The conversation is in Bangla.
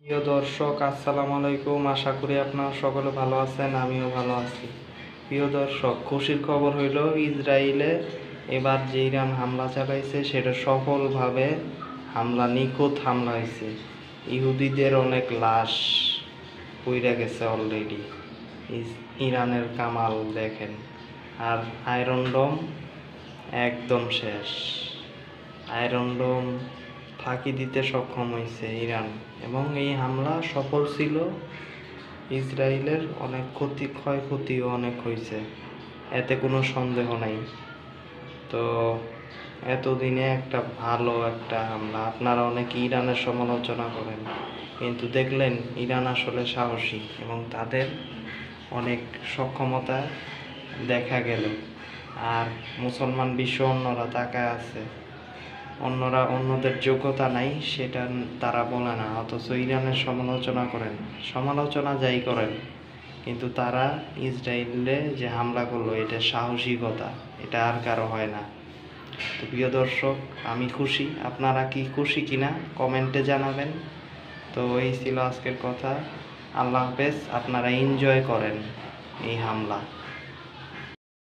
প্রিয় দর্শক, আসসালামু আলাইকুম। আশা করি আপনারা সকলে ভালো আছেন, আমিও ভালো আছি। প্রিয় দর্শক, খুশির খবর হইল ইসরায়েলে এবার যে ইরান হামলা চালাইছে সেটা সফলভাবে নিখুঁত হামলা হয়েছে। ইহুদিদের অনেক লাশ পুইরা গেছে অলরেডি। ইরানের কামাল দেখেন। আর আয়রন ডোম একদম শেষ। আয়রন ডোম ফাঁকি দিতে সক্ষম হয়েছে ইরান, এবং এই হামলা সফল ছিল। ইসরায়েলের অনেক ক্ষয়ক্ষতিও অনেক হয়েছে, এতে কোনো সন্দেহ নাই। তো এতদিনে একটা হামলা, আপনারা অনেকে ইরানের সমালোচনা করেন, কিন্তু দেখলেন ইরান আসলে সাহসী এবং তাদের অনেক সক্ষমতা দেখা গেল। আর মুসলমান বিশ্ব অন্যরা তাকায় আছে, অন্যদের যোগ্যতা নাই সেটা তারা বলে না, অথচ ইরানের সমালোচনা করেন। সমালোচনা যাই করেন, কিন্তু তারা ইসরায়েলে যে হামলা করলো এটা সাহসিকতা, এটা আর কারো হয় না। তো প্রিয় দর্শক, আমি খুশি। আপনারা কি খুশি কিনা কমেন্টে জানাবেন। তো এই ছিল আজকের কথা। আল্লাহ হাফেজ। আপনারা এনজয় করেন এই হামলা।